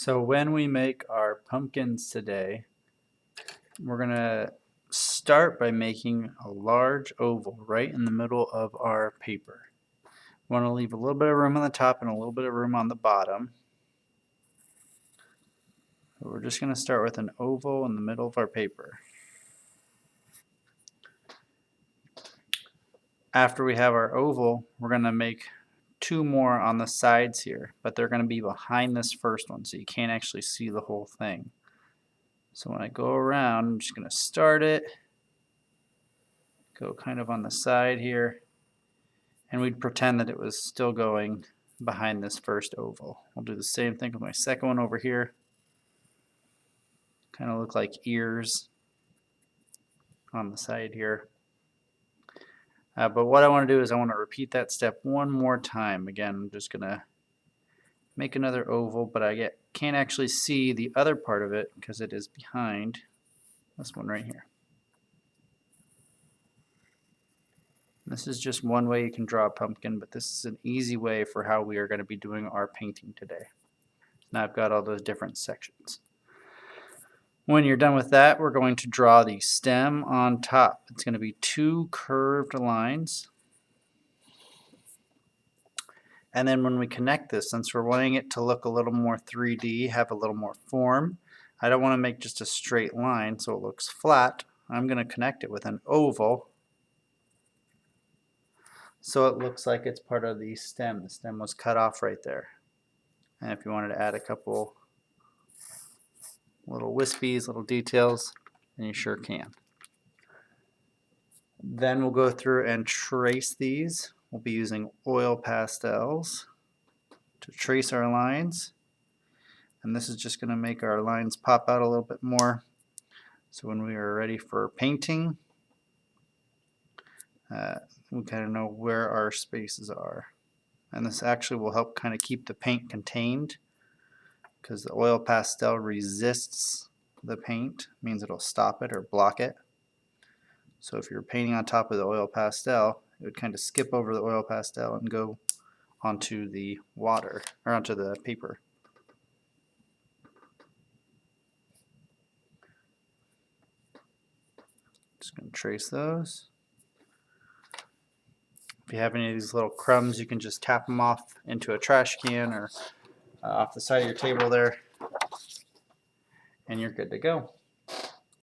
So when we make our pumpkins today, we're gonna start by making a large oval right in the middle of our paper. We want to leave a little bit of room on the top and a little bit of room on the bottom. So we're just gonna start with an oval in the middle of our paper. After we have our oval, we're gonna make two more on the sides here, but they're gonna be behind this first one, so you can't actually see the whole thing. So when I go around, I'm just going to start it, go kind of on the side here, and we'd pretend that it was still going behind this first oval. I'll do the same thing with my second one over here. Kind of look like ears on the side here. But what I want to do is I want to repeat that step one more time. Again, I'm just going to make another oval, but I can't actually see the other part of it because it is behind this one right here. This is just one way you can draw a pumpkin, but this is an easy way for how we are going to be doing our painting today. Now I've got all those different sections. When you're done with that, we're going to draw the stem on top. It's going to be two curved lines. And then when we connect this, since we're wanting it to look a little more 3D, have a little more form, I don't want to make just a straight line so it looks flat. I'm going to connect it with an oval so it looks like it's part of the stem. The stem was cut off right there. And if you wanted to add a couple little wispies, little details, then you sure can. Then we'll go through and trace these. We'll be using oil pastels to trace our lines. And this is just going to make our lines pop out a little bit more. So when we are ready for painting, we kind of know where our spaces are. And this actually will help kind of keep the paint contained because the oil pastel resists the paint, means it'll stop it or block it. So if you're painting on top of the oil pastel, it would kind of skip over the oil pastel and go onto the water or onto the paper. Just going to trace those. If you have any of these little crumbs, you can just tap them off into a trash can or off the side of your table there, and you're good to go.